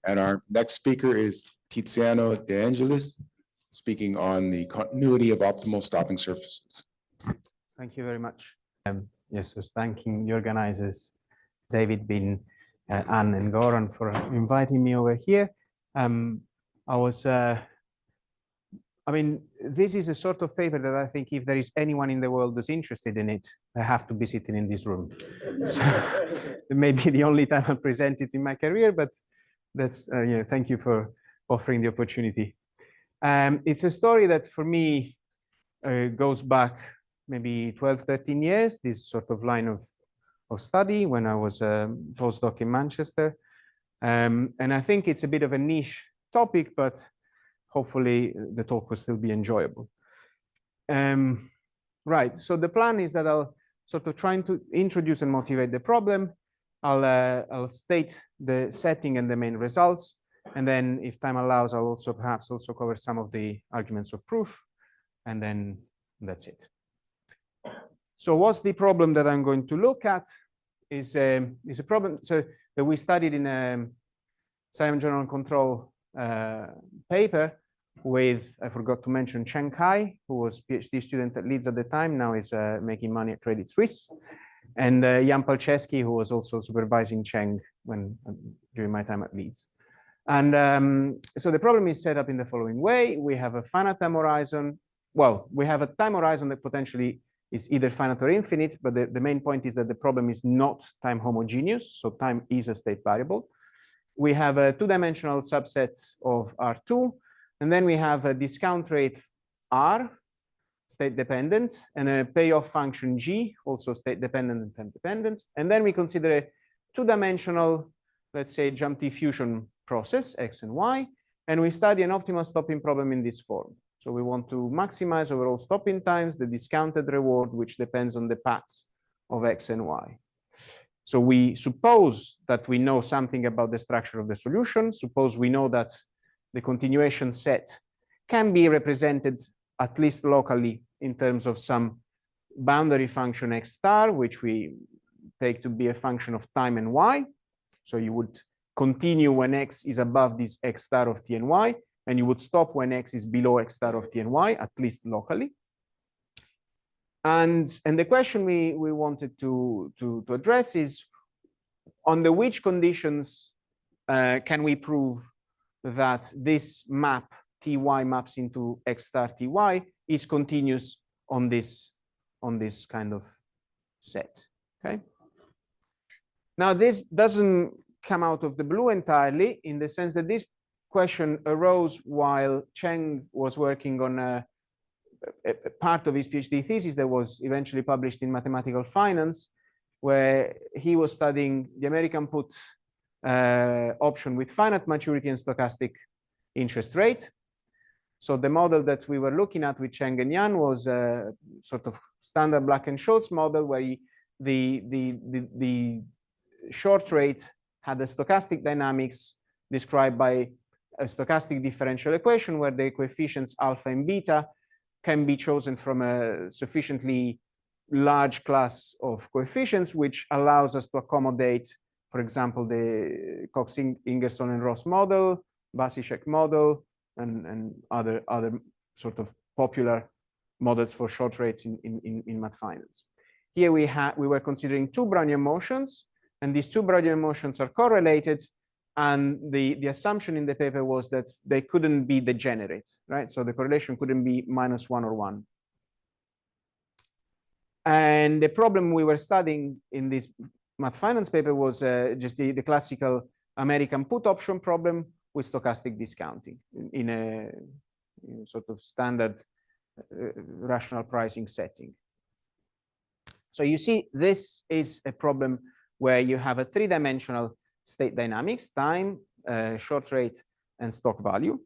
And our next speaker is Tiziano de Angelis, speaking on the continuity of optimal stopping surfaces. Thank you very much. Yes, I was thanking the organizers, David, Bin, Anne, and Goran for inviting me over here. I mean, this is a sort of paper that I think if there is anyone in the world who's interested in it, I have to be sitting in this room. So it may be the only time I present it in my career, but that's, thank you for offering the opportunity. It's a story that for me goes back maybe 12, 13 years, this sort of line of study when I was a postdoc in Manchester. And I think it's a bit of a niche topic, but hopefully the talk will still be enjoyable. Right, so the plan is that I'll sort of try to introduce and motivate the problem. I'll state the setting and the main results. And then if time allows, I'll also perhaps also cover some of the arguments of proof. And then that's it. So what's the problem that I'm going to look at is a problem that we studied in a Simon General Control paper with, I forgot to mention, Cheng Kai, who was PhD student at Leeds at the time, now is making money at Credit Suisse, and Jan Palczewski, who was also supervising Cheng during my time at Leeds. And so the problem is set up in the following way. We have a finite time horizon. Well, we have a time horizon that potentially is either finite or infinite, but the main point is that the problem is not time homogeneous, so time is a state variable. We have a two-dimensional subset of R2, and then we have a discount rate R, state dependent, and a payoff function G, also state dependent and time dependent. And then we consider a two-dimensional, let's say, jump diffusion process, X and Y, and we study an optimal stopping problem in this form. So we want to maximize overall stopping times, the discounted reward, which depends on the paths of X and Y. So we suppose that we know something about the structure of the solution. Suppose we know that the continuation set can be represented at least locally in terms of some boundary function X star, which we take to be a function of time and Y. So you would continue when X is above this X star of T and Y, and you would stop when X is below X star of T and Y, at least locally. And the question we wanted to address is, under which conditions can we prove that this map Ty maps into X star Ty is continuous on this kind of set, okay? Now, this doesn't come out of the blue entirely, in the sense that this question arose while Cheng was working on a part of his PhD thesis that was eventually published in Mathematical Finance, where he was studying the American put option with finite maturity and stochastic interest rate. So the model that we were looking at with Cheng and Yan was a sort of standard Black and Scholes model, where the short rate had the stochastic dynamics described by a stochastic differential equation where the coefficients alpha and beta can be chosen from a sufficiently large class of coefficients, which allows us to accommodate, for example, the Cox-Ingersoll and Ross model, Basishek model, and other sort of popular models for short rates in math finance. Here we were considering two Brownian motions, and these two Brownian motions are correlated. And the assumption in the paper was that they couldn't be degenerate, right? So the correlation couldn't be -1 or 1. And the problem we were studying in this math finance paper was just the classical American put option problem with stochastic discounting in a sort of standard rational pricing setting. So you see, this is a problem where you have a three-dimensional state dynamics, time, short rate, and stock value.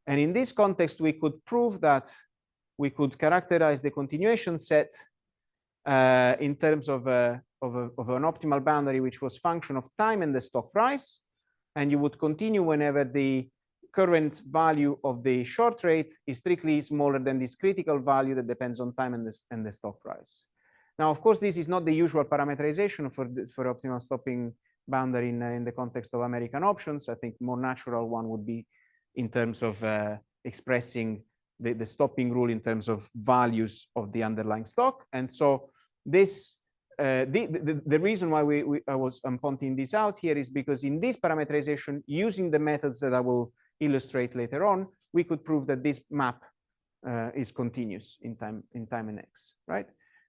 And in this context, we could prove that we could characterize the continuation set in terms of an optimal boundary, which was function of time and the stock price. And you would continue whenever the current value of the short rate is strictly smaller than this critical value that depends on time and the stock price. Now, of course, this is not the usual parameterization for optimal stopping boundary in the context of American options. I think more natural one would be in terms of expressing the stopping rule in terms of values of the underlying stock. And so this the reason why I'm pointing this out here is because in this parameterization, using the methods that I will illustrate later on, we could prove that this map is continuous in time and x, right?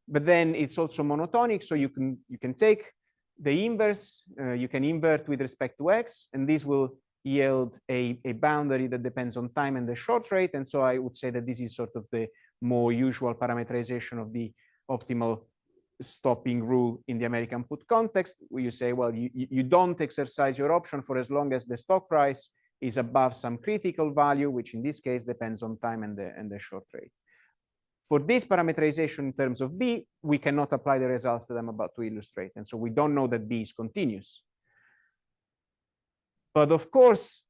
But then it's also monotonic, so you can take the inverse, you can invert with respect to x, and this will yield a boundary that depends on time and the short rate. And so I would say that this is sort of the more usual parameterization of the optimal stopping rule in the American put context, where you say, well, you don't exercise your option for as long as the stock price is above some critical value, which in this case depends on time and the short rate. For this parameterization in terms of B, we cannot apply the results that I'm about to illustrate. And so we don't know that B is continuous. But of course,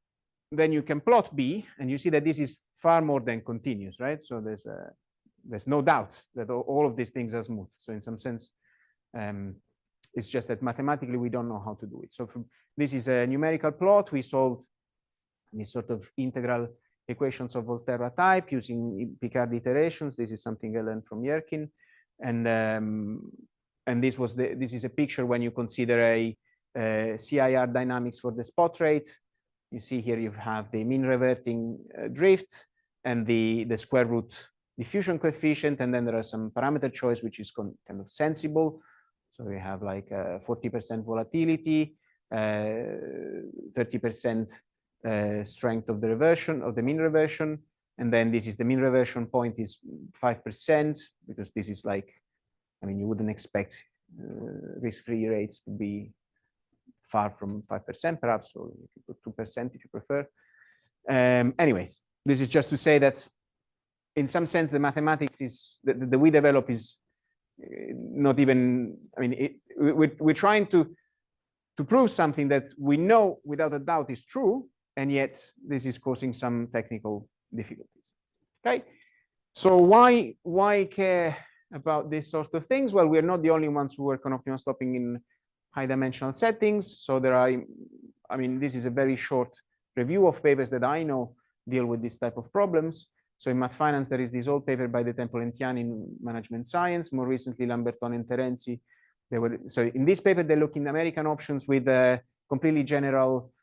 then you can plot B, and you see that this is far more than continuous, right? So there's no doubt that all of these things are smooth. So in some sense, it's just that mathematically we don't know how to do it. So this is a numerical plot. We solved these sort of integral equations of Volterra type using Picard iterations. This is something I learned from Yerkin, and this is a picture when you consider a CIR dynamics for the spot rate. You see here you have the mean reverting drift and the square root diffusion coefficient, and then there are some parameter choice which is kind of sensible. So we have like 40% volatility, 30% strength of the reversion of the mean reversion, and then this is the mean reversion point is 5%, because this is like, I mean, you wouldn't expect risk-free rates to be far from 5%, perhaps, or you could put 2% if you prefer. Anyways, this is just to say that in some sense the mathematics is that we develop is not even, I mean, we're trying to prove something that we know without a doubt is true, and yet this is causing some technical difficulties. Okay, so why care about these sort of things? Well, we're not the only ones who work on optimal stopping in high dimensional settings. So there are, I mean, this is a very short review of papers that I know deal with this type of problems. So in Math Finance, there is this old paper by De Temple and Tian in Management Science. More recently, Lambertone and Terenzi. So in this paper, they look in American options with completely general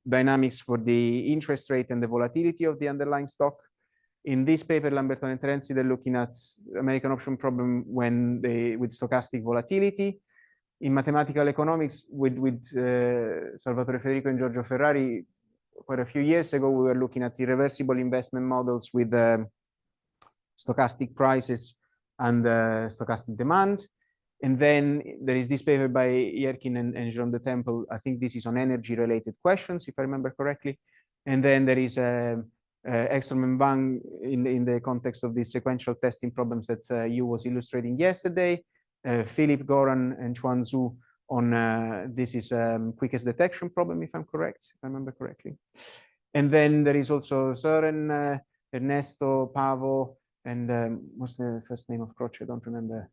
dynamics for the interest rate and the volatility of the underlying stock. In this paper, Lambertone and Terenzi, they're looking at American option problem with stochastic volatility. In mathematical economics, with Salvatore Federico and Giorgio Ferrari, quite a few years ago, we were looking at irreversible investment models with stochastic prices and stochastic demand. And then there is this paper by Yerkin and Jérôme de Temple. I think this is on energy-related questions, if I remember correctly. And then there is Ekstrom and Wang in the context of these sequential testing problems that you was illustrating yesterday. Philip Goran and Chuan Zhu on this is quickest detection problem, if I'm correct, if I remember correctly. And then there is also Søren, Ernesto, Pavo, and what's the first name of Croce? I don't remember.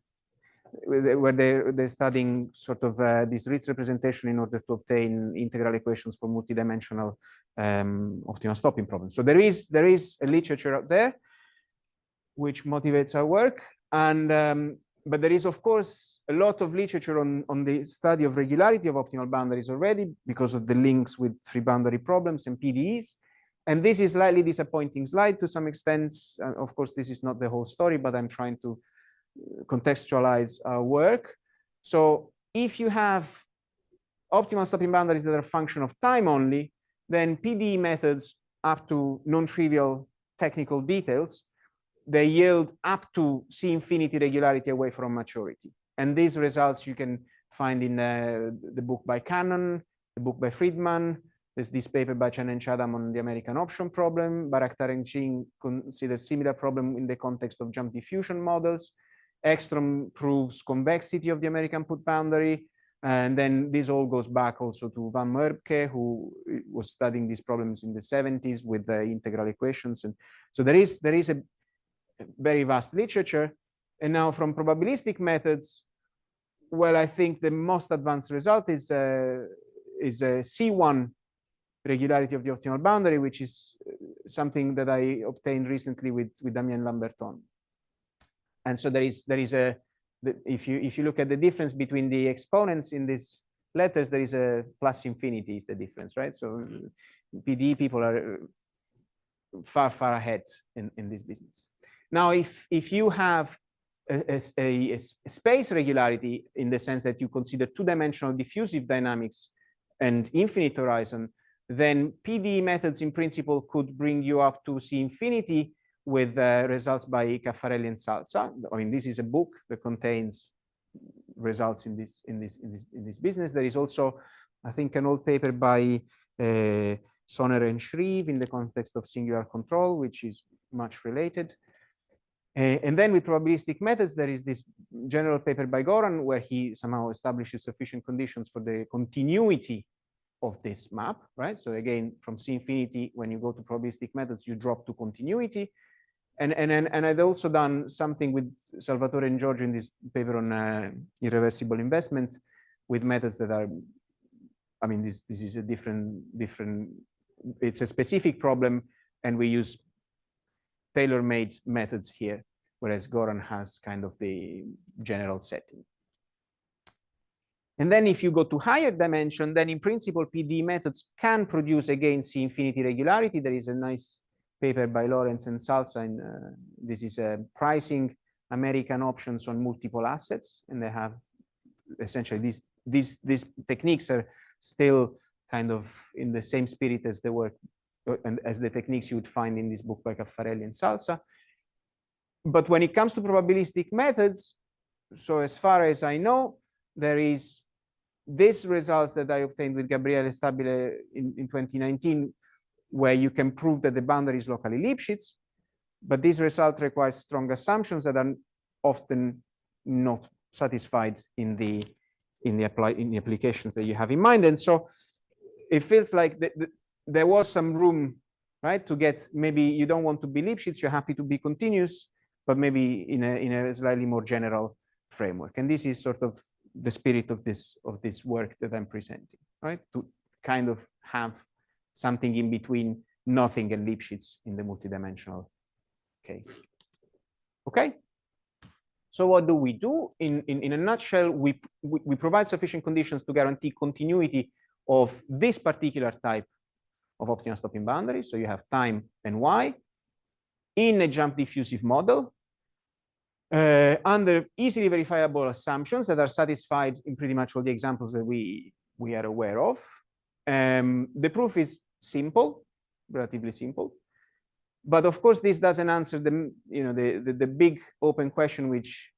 Where they're studying sort of this Ritz representation in order to obtain integral equations for multidimensional optimal stopping problems. So there is a literature out there which motivates our work, and but there is of course a lot of literature on the study of regularity of optimal boundaries already, because of the links with free boundary problems and PDEs. And this is slightly disappointing slide to some extent. Of course, this is not the whole story, but I'm trying to contextualize our work. So if you have optimal stopping boundaries that are a function of time only, then PDE methods up to non-trivial technical details, they yield up to C infinity regularity away from maturity. And these results you can find in the book by Cannon, the book by Friedman. There's this paper by Chen and Chadam on the American option problem. Baraktar and Jing consider similar problem in the context of jump diffusion models. Ekstrom proves convexity of the American put boundary. And then this all goes back also to Van Merpke, who was studying these problems in the 70s with the integral equations. And so there is a very vast literature. And now from probabilistic methods, well, I think the most advanced result is a C1 regularity of the optimal boundary, which is something that I obtained recently with Damien Lamberton. And so there is if you look at the difference between the exponents in these letters, there is a plus infinity is the difference, right? So PD people are far ahead in this business. Now, if you have a space regularity in the sense that you consider two-dimensional diffusive dynamics and infinite horizon, then PD methods in principle could bring you up to C infinity with results by Caffarelli and Salsa. I mean, this is a book that contains results in this business. There is also, I think, an old paper by Sonner and Shreve in the context of singular control, which is much related. And then with probabilistic methods, there is this general paper by Goran where he somehow establishes sufficient conditions for the continuity of this map, right? So again, from C infinity, when you go to probabilistic methods, you drop to continuity. And I've also done something with Salvatore and Giorgio in this paper on irreversible investment with methods that are, I mean, this is a different, it's a specific problem, and we use tailor-made methods here, whereas Goran has kind of the general setting. And then if you go to higher dimension, then in principle, PD methods can produce again C infinity regularity. There is a nice paper by Lawrence and Salsa, and this is pricing American options on multiple assets. And they have essentially these techniques are still kind of in the same spirit as the work and as the techniques you would find in this book by Caffarelli and Salsa. But when it comes to probabilistic methods, so as far as I know, there is these results that I obtained with Gabriele Stabile in 2019, where you can prove that the boundary is locally Lipschitz, but this result requires strong assumptions that are often not satisfied in the applications that you have in mind. And so it feels like there was some room, right, to get, maybe you don't want to be Lipschitz, you're happy to be continuous, but maybe in a slightly more general framework. And this is sort of the spirit of this work that I'm presenting, right? To kind of have something in between nothing and Lipschitz in the multidimensional case. Okay. So what do we do? In a nutshell, we provide sufficient conditions to guarantee continuity of this particular type of optimal stopping boundary. So you have time and y in a jump diffusive model under easily verifiable assumptions that are satisfied in pretty much all the examples that we are aware of. The proof is simple, relatively simple, but of course this doesn't answer the big open question, which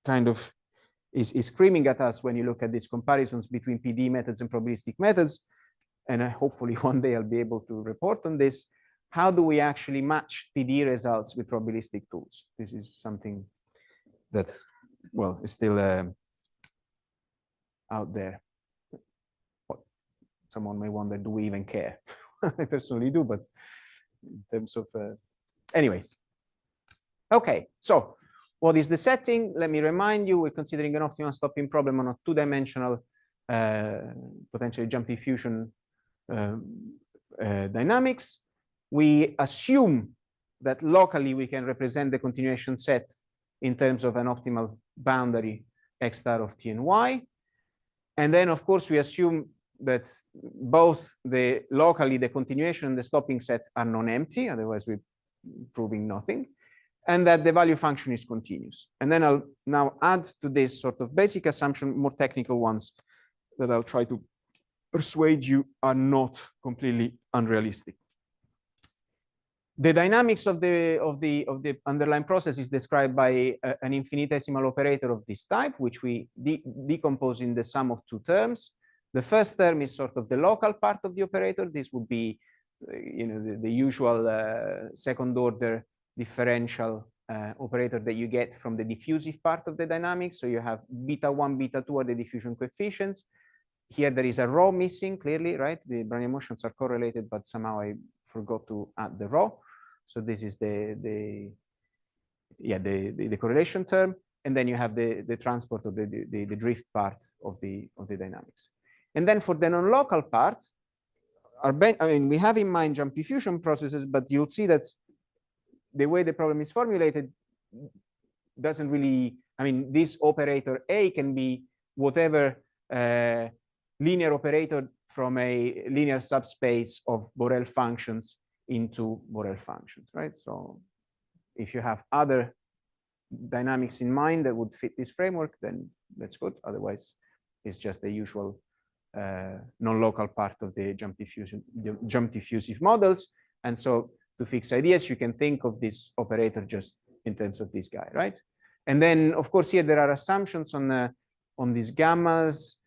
kind of is screaming at us when you look at these comparisons between PD methods and probabilistic methods. And hopefully one day I'll be able to report on this. How do we actually match PD results with probabilistic tools? This is something that, well, is still out there. Someone may wonder, do we even care? I personally do, but in terms of, anyways. Okay, so what is the setting? Let me remind you, we're considering an optimal stopping problem on a two-dimensional potentially jump diffusion dynamics. We assume that locally we can represent the continuation set in terms of an optimal boundary x star of t and y. And then, of course, we assume that both locally the continuation and the stopping set are non-empty, otherwise we're proving nothing, and that the value function is continuous. And then I'll now add to this sort of basic assumption more technical ones that I'll try to persuade you are not completely unrealistic. The dynamics of the underlying process is described by an infinitesimal operator of this type, which we decompose in the sum of two terms. The first term is sort of the local part of the operator. This would be, the usual second order differential operator that you get from the diffusive part of the dynamics. So you have beta 1, beta 2 are the diffusion coefficients. Here there is a rho missing, clearly, right? The Brownian motions are correlated, but somehow I forgot to add the rho. So this is the correlation term. and then you have the transport of the drift part of the dynamics. And then for the non-local part, we have in mind jump diffusion processes, but you'll see that the way the problem is formulated doesn't really, this operator A can be whatever linear operator from a linear subspace of Borel functions into Borel functions, right? So if you have other dynamics in mind that would fit this framework, then that's good. Otherwise, it's just the usual non-local part of the jump diffusive models. And so to fix ideas, you can think of this operator just in terms of this guy, right? And then, of course, here there are assumptions on these gammas,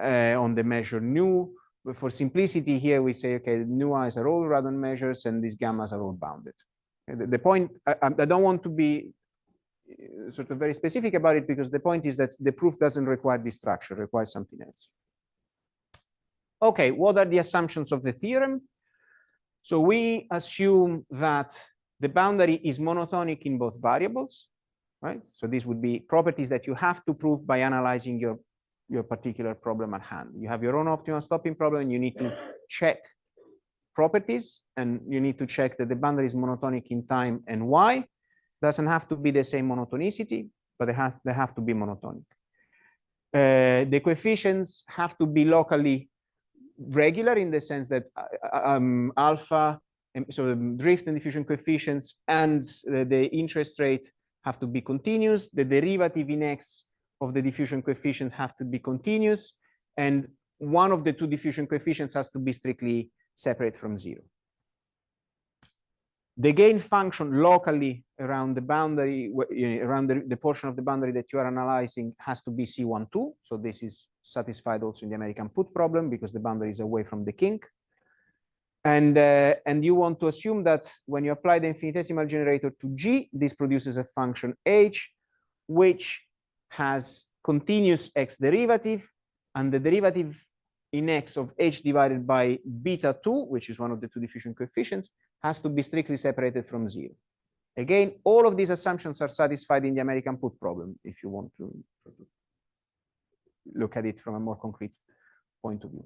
on the measure nu. But for simplicity here, we say, okay, nu i's are all Radon measures and these gammas are all bounded. The point, I don't want to be sort of very specific about it, because the point is that the proof doesn't require this structure, it requires something else. Okay, what are the assumptions of the theorem? So we assume that the boundary is monotonic in both variables, right? So these would be properties that you have to prove by analyzing your particular problem at hand. You have your own optimal stopping problem, and you need to check properties, and you need to check that the boundary is monotonic in time and y. Doesn't have to be the same monotonicity, but they have to be monotonic. The coefficients have to be locally regular in the sense that alpha, so the drift and diffusion coefficients and the interest rate have to be continuous. The derivative in x of the diffusion coefficients have to be continuous, and one of the two diffusion coefficients has to be strictly separate from zero. The gain function locally around the boundary, around the portion of the boundary that you are analyzing, has to be C12. So this is satisfied also in the American put problem, because the boundary is away from the kink. And you want to assume that when you apply the infinitesimal generator to G, this produces a function H, which has continuous x derivative, and the derivative in x of H divided by beta 2, which is one of the two diffusion coefficients, has to be strictly separated from zero. Again, all of these assumptions are satisfied in the American put problem, if you want to look at it from a more concrete point of view.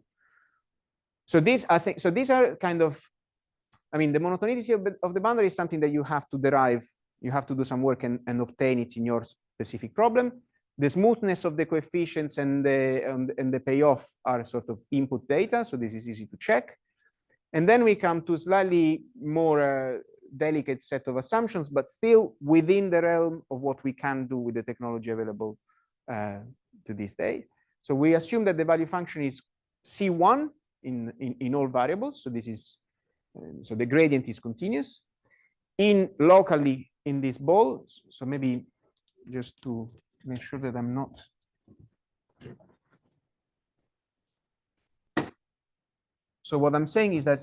So these, I think, so these are kind of, the monotonicity of the boundary is something that you have to derive, you have to do some work and obtain it in your specific problem. The smoothness of the coefficients and the payoff are sort of input data, so this is easy to check. And then we come to slightly more delicate set of assumptions, but still within the realm of what we can do with the technology available to this day. So we assume that the value function is C1 in all variables. So this is, so the gradient is continuous locally in this ball. So maybe just to make sure that I'm not. So what I'm saying is that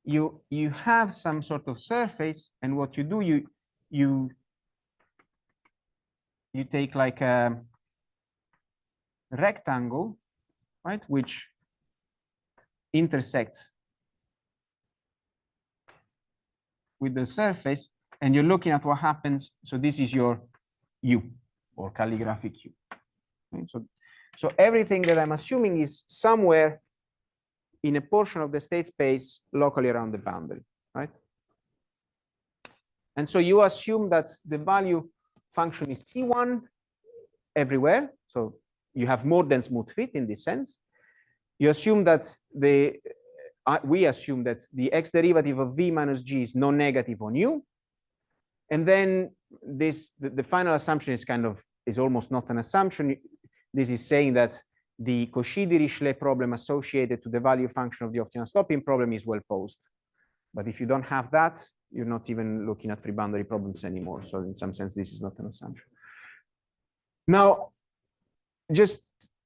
you have some sort of surface, and what you do, you take like a rectangle, right, which intersects with the surface, and you're looking at what happens. So this is your U, or calligraphic U. Okay, so everything that I'm assuming is somewhere in a portion of the state space locally around the boundary, right? And so you assume that the value function is C1 everywhere. So you have more than smooth fit in this sense. You assume that we assume that the x derivative of V minus G is non-negative on U. And then the final assumption is almost not an assumption. This is saying that the Cauchy-Dirichlet problem associated to the value function of the optimal stopping problem is well posed. But if you don't have that, you're not even looking at free boundary problems anymore. So in some sense, this is not an assumption. Now, just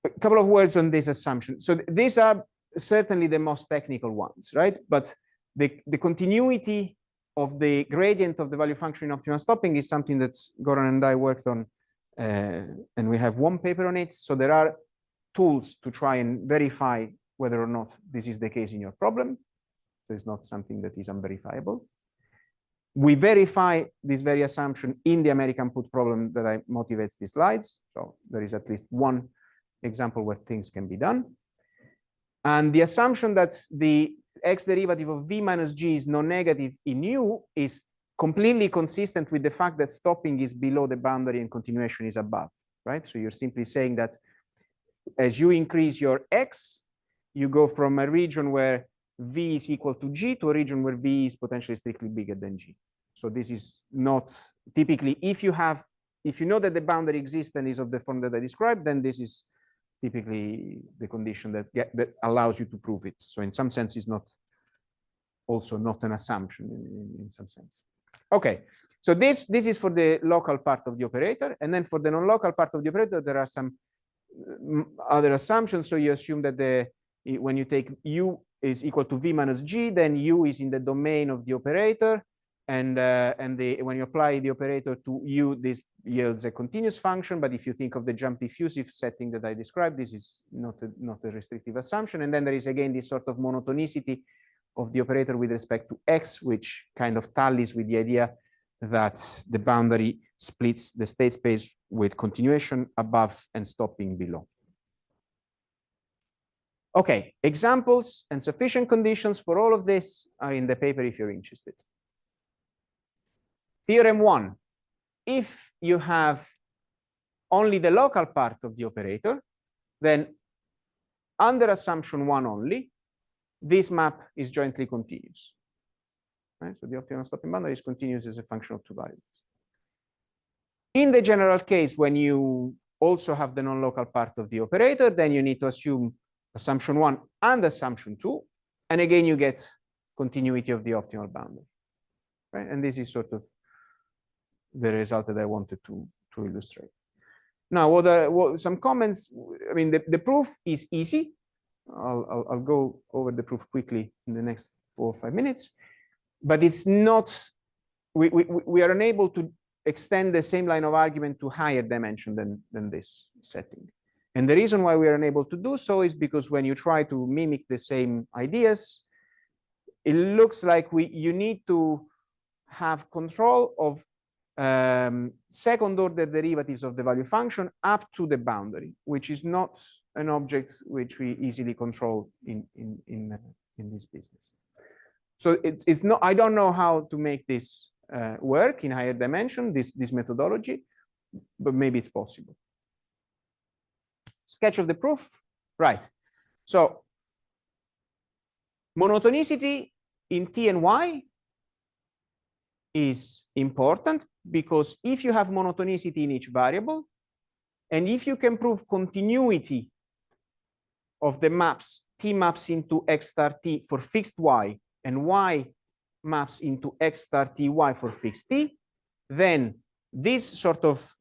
a couple of words on this assumption. So these are certainly the most technical ones, right? But the continuity of the gradient of the value function in optimal stopping is something that Goran and I worked on, and we have one paper on it. So there are tools to try and verify whether or not this is the case in your problem. So it's not something that is unverifiable. We verify this very assumption in the American put problem that motivates these slides. So there is at least one example where things can be done. And the assumption that the x derivative of v minus g is non-negative in u is completely consistent with the fact that stopping is below the boundary and continuation is above, right? So you're simply saying that as you increase your x, you go from a region where v is equal to g to a region where v is potentially strictly bigger than g. So this is not typically, if you know that the boundary exists and is of the form that I described, then this is typically the condition that allows you to prove it. So in some sense, it's not also not an assumption in some sense. Okay, so this is for the local part of the operator, and then for the non-local part of the operator, there are some other assumptions. So you assume that when you take u is equal to v minus g, then u is in the domain of the operator, and when you apply the operator to u, this yields a continuous function. But if you think of the jump diffusive setting that I described, this is not a restrictive assumption. And then there is again this sort of monotonicity of the operator with respect to x, which kind of tallies with the idea that the boundary splits the state space with continuation above and stopping below. Okay, examples and sufficient conditions for all of this are in the paper if you're interested. Theorem 1, if you have only the local part of the operator, then under assumption 1 only, this map is jointly continuous. Right? So the optimal stopping boundary is continuous as a function of two variables. In the general case, when you also have the non-local part of the operator, then you need to assume assumption 1 and assumption 2, and again you get continuity of the optimal boundary. Right? And this is sort of the result that I wanted to illustrate. Now, what some comments. I mean, the proof is easy. I'll go over the proof quickly in the next 4 or 5 minutes, but it's not. We are unable to extend the same line of argument to higher dimension than this setting. And the reason why we are unable to do so is because when you try to mimic the same ideas, it looks like you need to have control of second order derivatives of the value function up to the boundary, which is not an object which we easily control in this business. So it's not. I don't know how to make this work in higher dimension, this methodology, but maybe it's possible. Sketch of the proof, right? So monotonicity in T and Y is important because if you have monotonicity in each variable, and if you can prove continuity of the maps, T maps into X star T for fixed Y, and Y maps into X star T Y for fixed T, then this sort of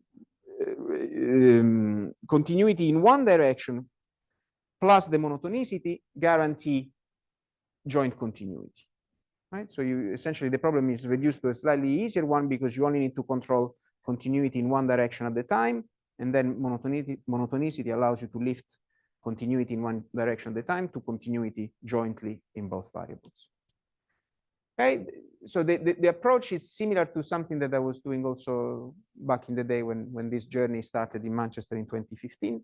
continuity in one direction plus the monotonicity guarantee joint continuity. Right? So you essentially the problem is reduced to a slightly easier one because you only need to control continuity in one direction at the time, and then monotonicity allows you to lift continuity in one direction at the time to continuity jointly in both variables. Okay, so the approach is similar to something that I was doing also back in the day when this journey started in Manchester in 2015,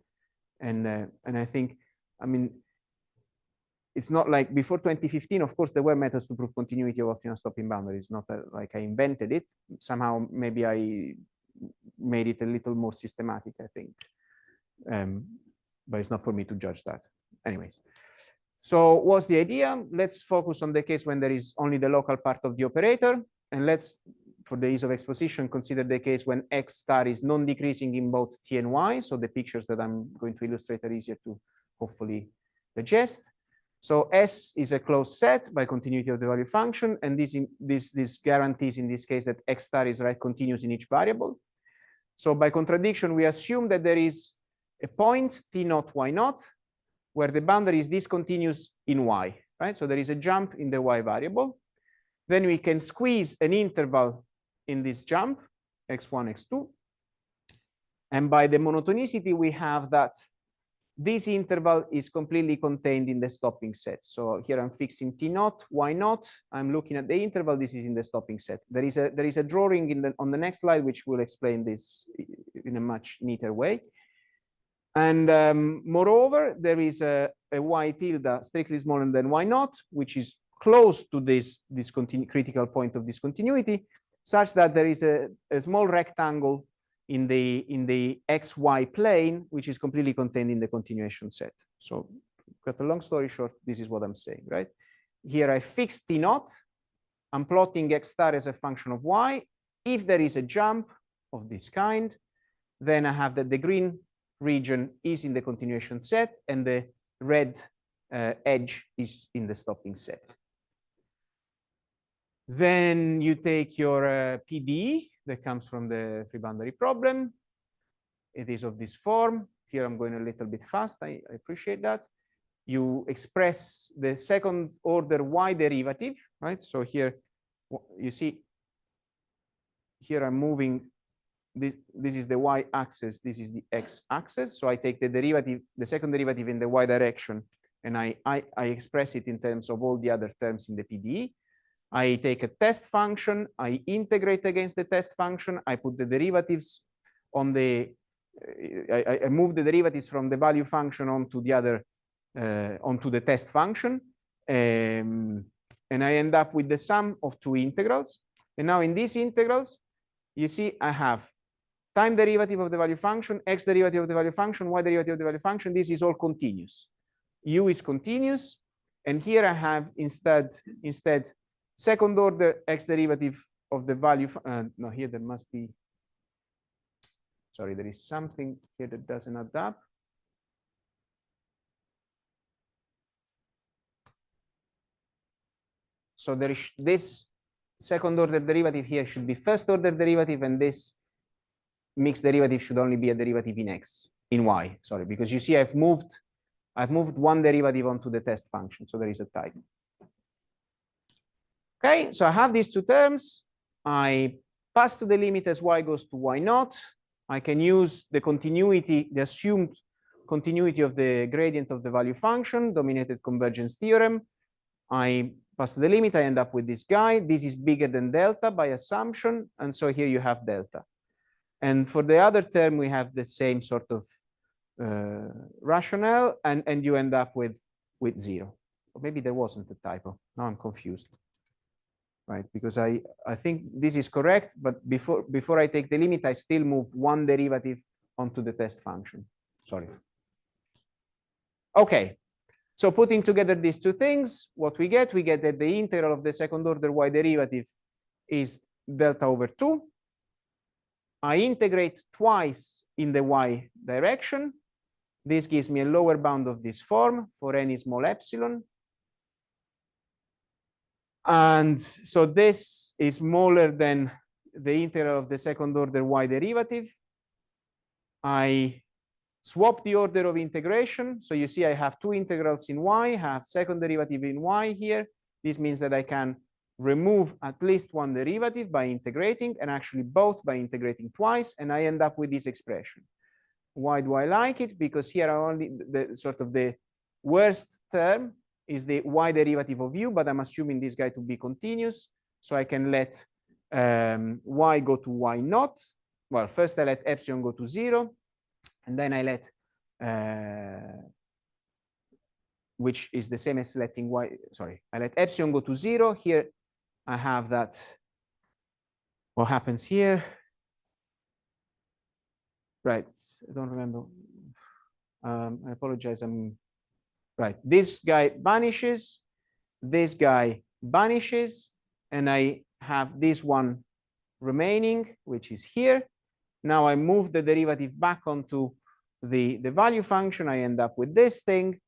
and I think, I mean, it's not like before 2015, of course, there were methods to prove continuity of optimal stopping boundaries. Not like I invented it. Somehow, maybe I made it a little more systematic, I think. But it's not for me to judge that. Anyways, so what's the idea? Let's focus on the case when there is only the local part of the operator. And let's, for the ease of exposition, consider the case when X star is non-decreasing in both T and Y. So the pictures that I'm going to illustrate are easier to hopefully digest. So S is a closed set by continuity of the value function, and this guarantees in this case that X star is right continuous in each variable. So by contradiction, we assume that there is a point T naught Y naught where the boundary is discontinuous in Y, right? So there is a jump in the Y variable. Then we can squeeze an interval in this jump, X1, X2. And by the monotonicity, we have that this interval is completely contained in the stopping set. So here I'm fixing T naught, Y naught. I'm looking at the interval. This is in the stopping set. There is a drawing on the next slide, which will explain this in a much neater way. And moreover, there is a Y tilde strictly smaller than Y naught, which is close to this critical point of discontinuity, such that there is a small rectangle in the XY plane, which is completely contained in the continuation set. So, cut a long story short, this is what I'm saying, right? Here I fix T naught. I'm plotting X star as a function of Y. If there is a jump of this kind, then I have that the green region is in the continuation set and the red edge is in the stopping set. Then you take your PDE that comes from the free boundary problem. It is of this form. Here I'm going a little bit fast. I appreciate that. You express the second order Y derivative, right? So here you see, here I'm moving. This is the Y axis. This is the X axis. So I take the derivative, the second derivative in the Y direction, and I express it in terms of all the other terms in the PDE. I take a test function, I integrate against the test function, I put the derivatives on the, I move the derivatives from the value function onto the other, onto the test function, and I end up with the sum of two integrals. And now in these integrals, you see I have time derivative of the value function, X derivative of the value function, Y derivative of the value function. This is all continuous. U is continuous, and here I have instead second order X derivative of the value. No, here there must be, sorry, there is something here that doesn't add up. So there is this second order derivative here should be first order derivative, and this mixed derivative should only be a derivative in X, in Y, sorry, because you see I've moved one derivative onto the test function, so there is a typo. Okay, so I have these two terms. I pass to the limit as Y goes to Y naught. I can use the continuity, the assumed continuity of the gradient of the value function, dominated convergence theorem. I pass to the limit, I end up with this guy. This is bigger than delta by assumption, and so here you have delta. And for the other term, we have the same sort of rationale, and you end up with 0. Or maybe there wasn't a typo. Now I'm confused. Right, because I think this is correct, but before I take the limit, I still move one derivative onto the test function. Sorry. Okay, so putting together these two things, what we get that the integral of the second order Y derivative is delta over 2. I integrate twice in the Y direction. This gives me a lower bound of this form for any small epsilon. And so this is smaller than the integral of the second order Y derivative. I swap the order of integration. So you see I have two integrals in Y, I have second derivative in Y here. This means that I can remove at least one derivative by integrating, and actually both by integrating twice, and I end up with this expression. Why do I like it? Because here are only the sort of the worst term is the Y derivative of U, but I'm assuming this guy to be continuous. So I can let Y go to Y naught. Well, first I let epsilon go to 0, and then I let, which is the same as letting Y, sorry, I let epsilon go to 0. Here I have that, what happens here? Right, I don't remember. I apologize, right, this guy vanishes, this guy vanishes, and I have this one remaining, which is here. Now I move the derivative back onto the value function. I end up with this thing.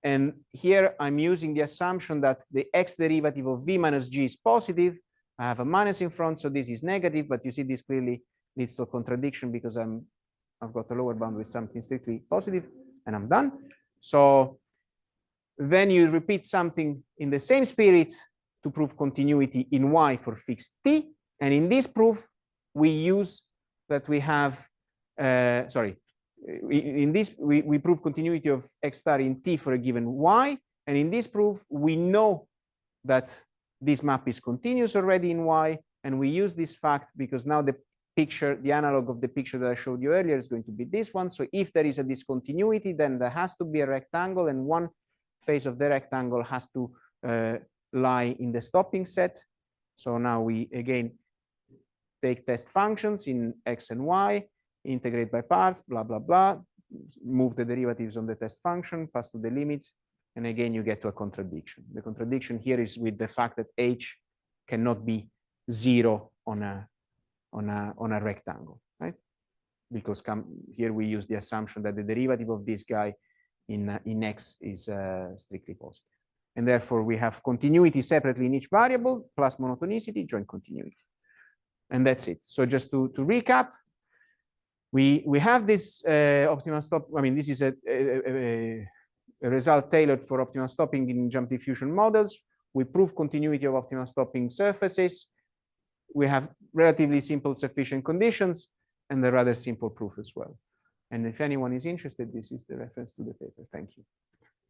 And here I'm using the assumption that the X derivative of V minus G is positive. I have a minus in front, so this is negative, but you see this clearly leads to a contradiction because I've got a lower bound with something strictly positive, and I'm done. So then you repeat something in the same spirit to prove continuity in Y for fixed T. And in this proof, we use that we have, sorry, in this, we prove continuity of X star in T for a given Y. And in this proof, we know that this map is continuous already in Y. And we use this fact because now the picture, the analog of the picture that I showed you earlier is going to be this one. So if there is a discontinuity, then there has to be a rectangle, and one face of the rectangle has to lie in the stopping set. So now we again take test functions in X and Y, integrate by parts, blah, blah, blah, move the derivatives on the test function, pass to the limits, and again, you get to a contradiction. The contradiction here is with the fact that H cannot be 0 on a rectangle, right? Because here we use the assumption that the derivative of this guy in X is strictly positive. And therefore, we have continuity separately in each variable, plus monotonicity, join continuity. And that's it. So just to recap, we have this optimal stop. I mean, this is a result tailored for optimal stopping in jump diffusion models. We prove continuity of optimal stopping surfaces. We have relatively simple sufficient conditions and a rather simple proof as well. And if anyone is interested, this is the reference to the paper. Thank you.